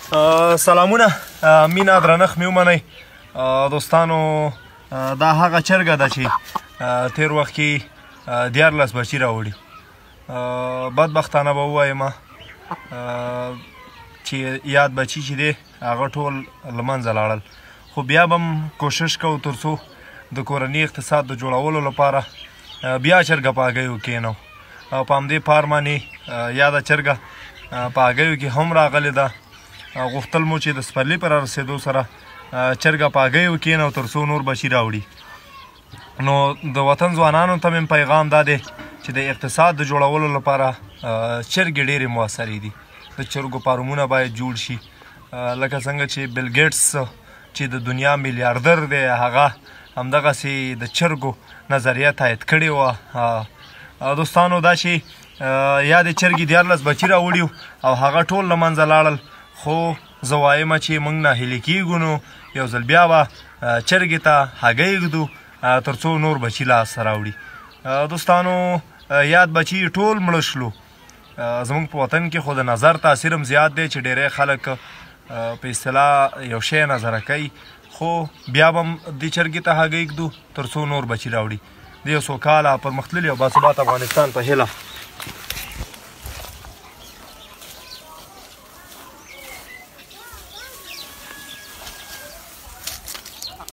سلامونه مینه درنښت مې ومنئ دوستانو. دا هغه چرګه ده چې تیر وخت کې 14 بچي راوړي. بدبختانه به ووایم چې یاد بچي چې دی هغه ټول له منځه لاړل، خو بیا به هم کوشش کوو تر څو د کورني اقتصاد د جوړولو لپاره بیا چرګه په هګیو کېنو. او په همدې پار باندې یاده چرګه په هګیو کې هم راغلې ده. غوښتل مو چې د سپرلي په رارسېدو سره چرګه په هګیو کېنو تر څو نور بچي راوړي. نو د وطن ځوانانو ته مې پیغام دا دی چې د اقتصاد د جوړولو لپاره چرګې ډېرې مؤثرې دي. د چرګو فارمونه باید جوړ شي، لکه څنګه چې بیل ګیټس چې د دنیا میلیاردر دی هغه همدغسې د چرګو نظریه تایید کړې وه. دوستانو دا چې یا د چرګې 14 بچي راوړي او هغه ټول له منځه لاړل، خو زه وایم چې موږ ناهیلي کېږو، نو یو ځل بیا به چرګې ته هګۍ ږدو تر څو نور بچي لاسته راوړي. دوستانو یاد بچي ټول مړه شلو. زموږ په وطن کې خو د نظر تاثیر هم زیات دی چې ډېری خلک په اصطلاح یو شی نظره کوي، خو بیا به هم دې چرګې ته هګۍ ږدو تر څو نور بچي راوړي. د یو سوکاله پرمختللي او باثباته افغانستان په هیله